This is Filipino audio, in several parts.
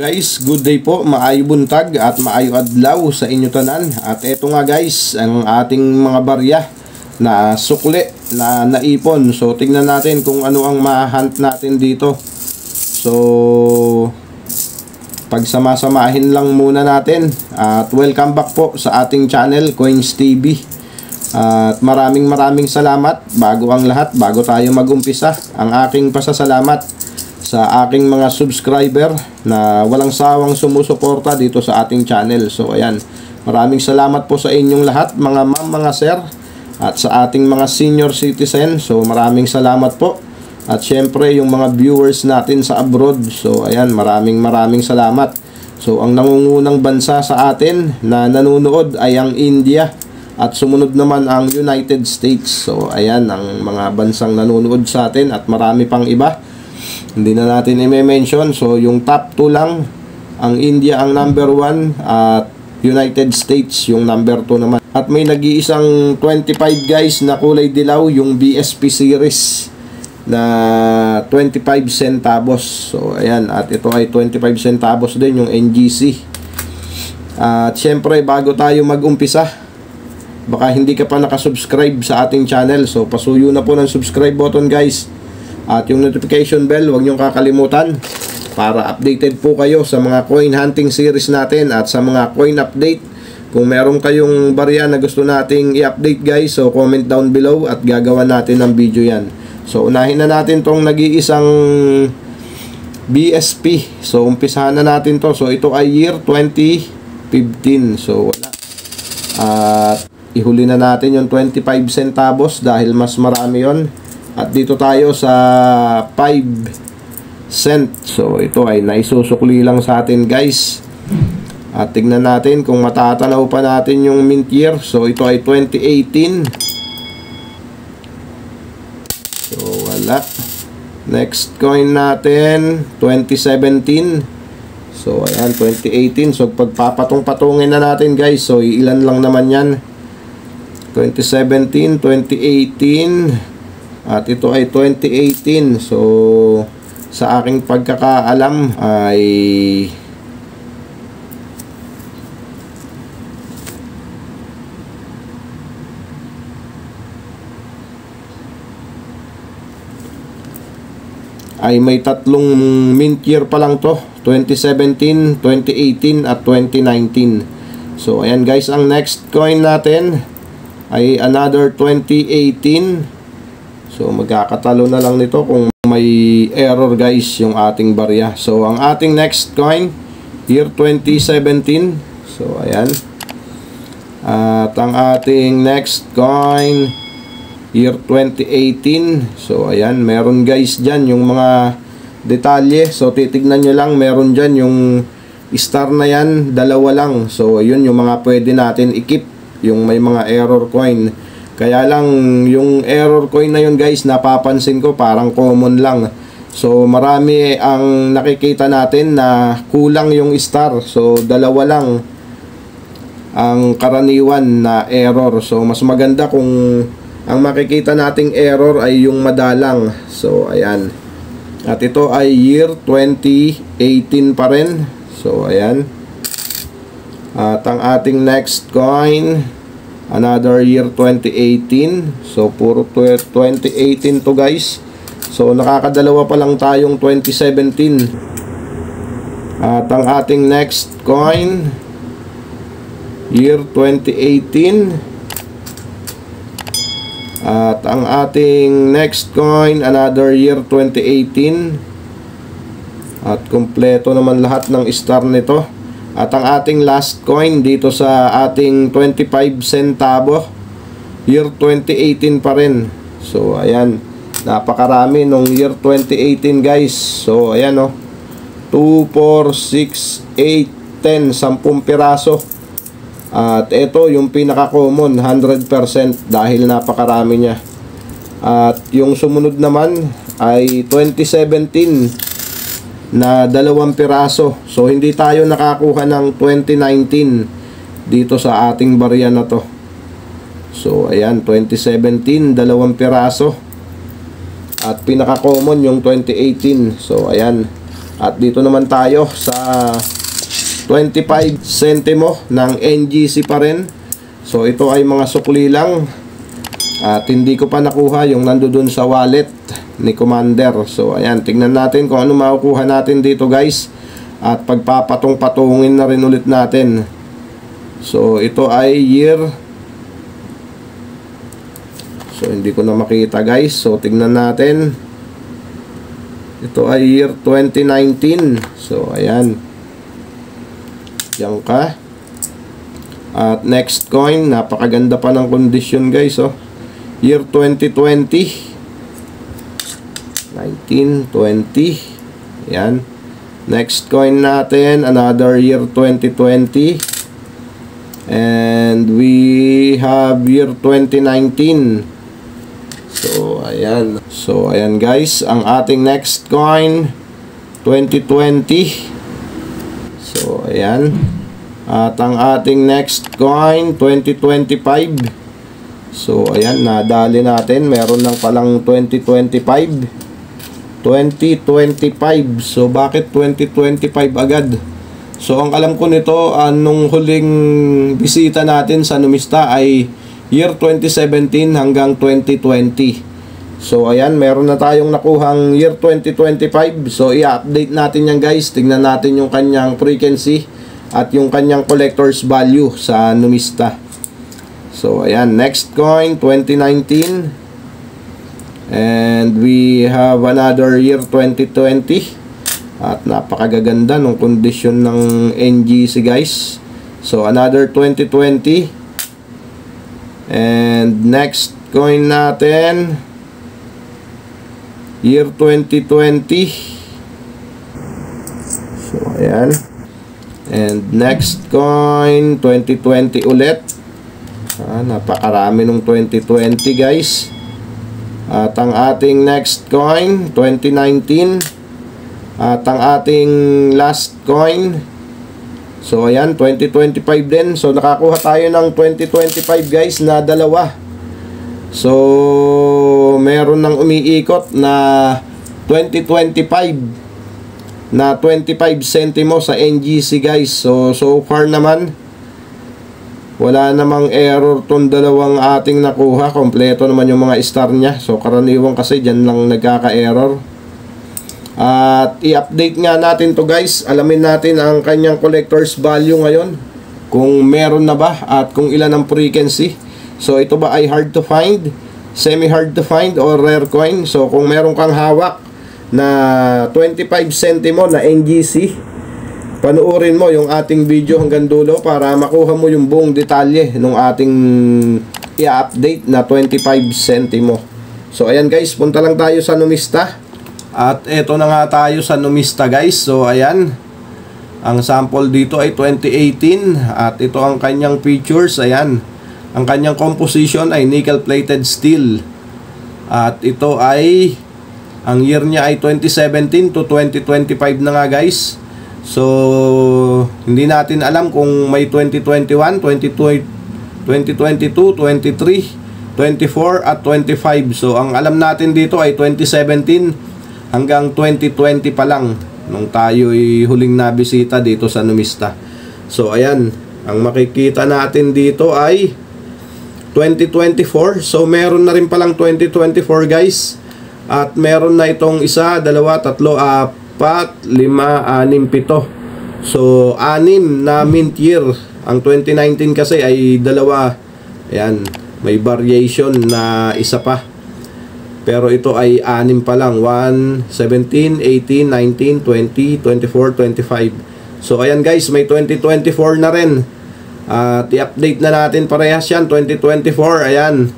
Guys, good day po, maayo buntag at maayo adlaw sa inyo tanan. At eto nga guys, ang ating mga barya na sukli na naipon. So tingnan natin kung ano ang ma-hunt natin dito. So pagsama-samahin lang muna natin. At welcome back po sa ating channel, Coins TV. At maraming salamat. Bago ang lahat, bago tayo mag-umpisa, ang aking pasasalamat sa aking mga subscriber na walang sawang sumusuporta dito sa ating channel. So ayan, maraming salamat po sa inyong lahat, mga ma'am, mga sir, at sa ating mga senior citizen. So maraming salamat po. At syempre yung mga viewers natin sa abroad. So ayan, maraming salamat. So ang nangungunang bansa sa atin na nanonood ay ang India, at sumunod naman ang United States. So ayan ang mga bansang nanonood sa atin, at marami pang iba. Hindi na natin i-mention. So yung top 2 lang, ang India ang number 1 at United States yung number 2 naman. At may nag-iisang 25 guys na kulay dilaw, yung BSP series na 25 centavos. So ayan, at ito ay 25 centavos din yung NGC. At syempre bago tayo mag-umpisa, baka hindi ka pa nakasubscribe sa ating channel, so pasuyo na po ng subscribe button guys. At yung notification bell, huwag niyong kakalimutan para updated po kayo sa mga coin hunting series natin at sa mga coin update. Kung meron kayong barya na gusto nating i-update guys, so comment down below at gagawa natin ng video yan. So unahin na natin tong nag-iisang BSP. So umpisahan na natin to. So ito ay year 2015. So wala. At ihuli na natin yung 25 centavos dahil mas marami yon. At dito tayo sa 5 cent. So ito ay naisusukli lang sa atin guys. At tignan natin kung matatanaw pa natin yung mint year. So ito ay 2018. So wala. Next coin natin 2017. So ayan 2018. So pagpapatong-patungin na natin guys. So ilan lang naman yan. 2017, 2018. At ito ay 2018. So sa aking pagkakaalam ay may tatlong mint year pa lang to, 2017, 2018 at 2019. So ayan guys, ang next coin natin ay another 2018. So magkakatalo na lang nito kung may error guys yung ating barya. So ang ating next coin year 2017. So ayan. At ang ating next coin year 2018. So ayan, meron guys dyan yung mga detalye. So titignan nyo lang, meron dyan yung star na yan, dalawa lang. So yun yung mga pwede natin i-keep, yung may mga error coin. Kaya lang yung error coin na yun guys, napapansin ko parang common lang. So marami ang nakikita natin na kulang yung star. So dalawa lang ang karaniwan na error. So mas maganda kung ang makikita nating error ay yung madalang. So ayan. At ito ay year 2018 pa rin. So ayan. At ang ating next coin another year 2018. So puro 2018 to guys. So nakakadalawa pa lang tayong 2017. At ang ating next coin year 2018. At ang ating next coin another year 2018. At kompleto naman lahat ng star nito. At ang ating last coin dito sa ating 25 centavo year 2018 pa rin. So ayan, napakarami nung year 2018 guys. So ayan o, 2, 4, 6, 8, 10, 10 piraso. At ito yung pinaka common 100% dahil napakarami niya. At yung sumunod naman ay 2017 na 2 piraso. So hindi tayo nakakuha ng 2019 dito sa ating barya na to. So ayan, 2017 2 piraso. At pinaka common yung 2018. So ayan. At dito naman tayo sa 25 centimo ng NGC pa rin. So ito ay mga sukli lang. At hindi ko pa nakuha yung nandoon sa wallet ni Commander. So ayan, tingnan natin kung ano makukuha natin dito guys. At pagpapatong-patungin na rin ulit natin. So ito ay year. So hindi ko na makita guys. So tingnan natin. Ito ay year 2019. So ayan. Diyan ka. At next coin, napakaganda pa ng condition guys, oh. Year 2020. 1920. Ayan. Next coin natin, another year 2020. And we have year 2019. So ayan. So ayan guys, ang ating next coin 2020. So ayan. At ang ating next coin 2025. So ayan, nadali natin. Meron lang palang 2025. 2025. So bakit 2025 agad? So ang alam ko nito, nung huling bisita natin sa Numista ay year 2017 hanggang 2020. So ayan, meron na tayong nakuhang year 2025. So i-update natin yan guys. Tingnan natin yung kanyang frequency at yung kanyang collector's value sa Numista. So ayan, next coin 2019. And we have another year 2020. At napakagaganda ng condition ng NGC guys. So another 2020. And next coin natin year 2020. So ayan. And next coin 2020 ulit. Napakarami ng 2020 guys. At ang ating next coin 2019. At ang ating last coin, so ayan, 2025 din. So nakakuha tayo ng 2025 guys na dalawa. So meron nang umiikot na 2025 na 25 centimo sa NGC guys. So far naman wala namang error tong dalawang ating nakuha. Kompleto naman yung mga star niya. So karaniwan kasi dyan lang nagkaka-error. At i-update nga natin to guys. Alamin natin ang kanyang collector's value ngayon, kung meron na ba at kung ilan ang frequency. So ito ba ay hard to find, semi hard to find, or rare coin? So kung meron kang hawak na 25 centimo na NGC, panuorin mo yung ating video hanggang dulo para makuha mo yung buong detalye ng ating i-update na 25 centimo. So ayan guys, punta lang tayo sa Numista. At eto na nga tayo sa Numista guys. So ayan, ang sample dito ay 2018. At ito ang kanyang features. Ayan, ang kanyang composition ay nickel plated steel. At ito ay, ang year niya ay 2017 to 2025 na nga guys. So hindi natin alam kung may 2021, 2022, 23, 24 at 25. So ang alam natin dito ay 2017 hanggang 2020 pa lang nung tayo'y huling nabisita dito sa Numista. So ayan, ang makikita natin dito ay 2024. So meron na rin palang 2024 guys. At meron na itong isa, dalawa, tatlo, apat, lima, anim, pito. So 6 na mint year. Ang 2019 kasi ay dalawa. Ayan, may variation na isa pa. Pero ito ay 6 pa lang. 1, 17, 18, 19, 20, 24, 25. So ayan guys, may 2024 na rin. At i-update na natin parehas yan. 2024, ayan,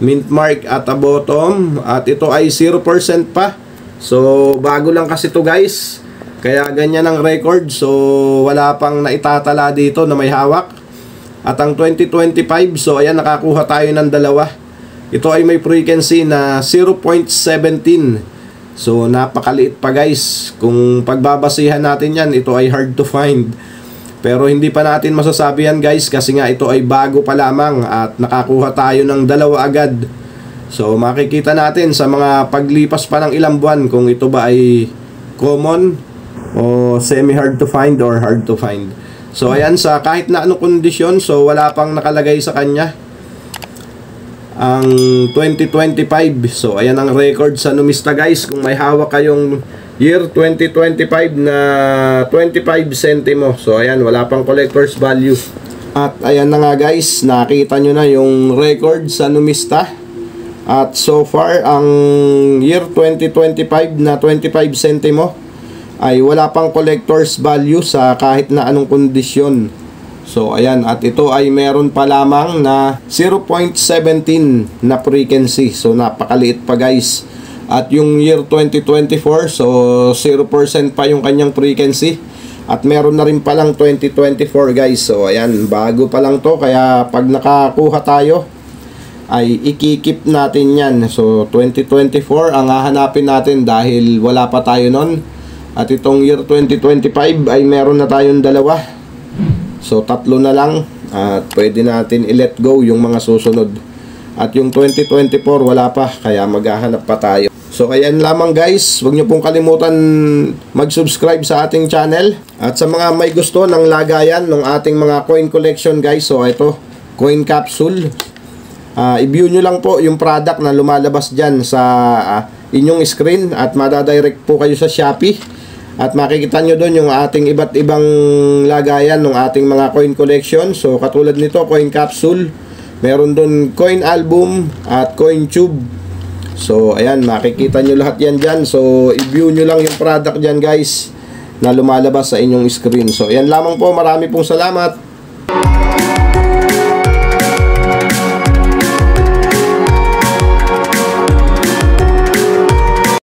mint mark at a bottom. At ito ay 0% pa. So bago lang kasi ito guys, kaya ganyan ang record. So wala pang naitatala dito na may hawak. At ang 2025, so ayan, nakakuha tayo ng dalawa. Ito ay may frequency na 0.17. So napakaliit pa guys. Kung pagbabasihan natin yan, ito ay hard to find. Pero hindi pa natin masasabi yan guys, kasi nga ito ay bago pa lamang. At nakakuha tayo ng dalawa agad. So makikita natin sa mga paglipas pa ng ilang buwan kung ito ba ay common o semi hard to find or hard to find. So ayan, sa kahit na anong kondisyon, so wala pang nakalagay sa kanya ang 2025. So ayan ang record sa numista guys. Kung may hawak kayong year 2025 na 25 centimo, so ayan, wala pang collector's value. At ayan na nga guys, nakita nyo na yung record sa numista. At so far, ang year 2025 na 25 centimo ay wala pang collector's value sa kahit na anong kondisyon. So ayan, at ito ay meron pa lamang na 0.17 na frequency. So napakaliit pa guys. At yung year 2024, so 0% pa yung kanyang frequency. At meron na rin palang 2024 guys. So ayan, bago pa lang to, kaya pag nakakuha tayo ay ikikip natin yan. So 2024 ang hahanapin natin dahil wala pa tayo nun. At itong year 2025 ay meron na tayong dalawa. So tatlo na lang at pwede natin i-let go yung mga susunod. At yung 2024 wala pa, kaya maghahanap pa tayo. So ayan lamang guys, huwag nyo pong kalimutan mag-subscribe sa ating channel. At sa mga may gusto ng lagayan ng ating mga coin collection guys, so ito, coin capsule. I-view nyo lang po yung product na lumalabas dyan sa inyong screen at madadirect po kayo sa Shopee. At makikita nyo doon yung ating iba't ibang lagayan ng ating mga coin collection. So katulad nito, coin capsule, meron doon coin album at coin tube. So ayan, makikita nyo lahat yan dyan. So i-view nyo lang yung product dyan guys na lumalabas sa inyong screen. So ayan lamang po, marami pong salamat.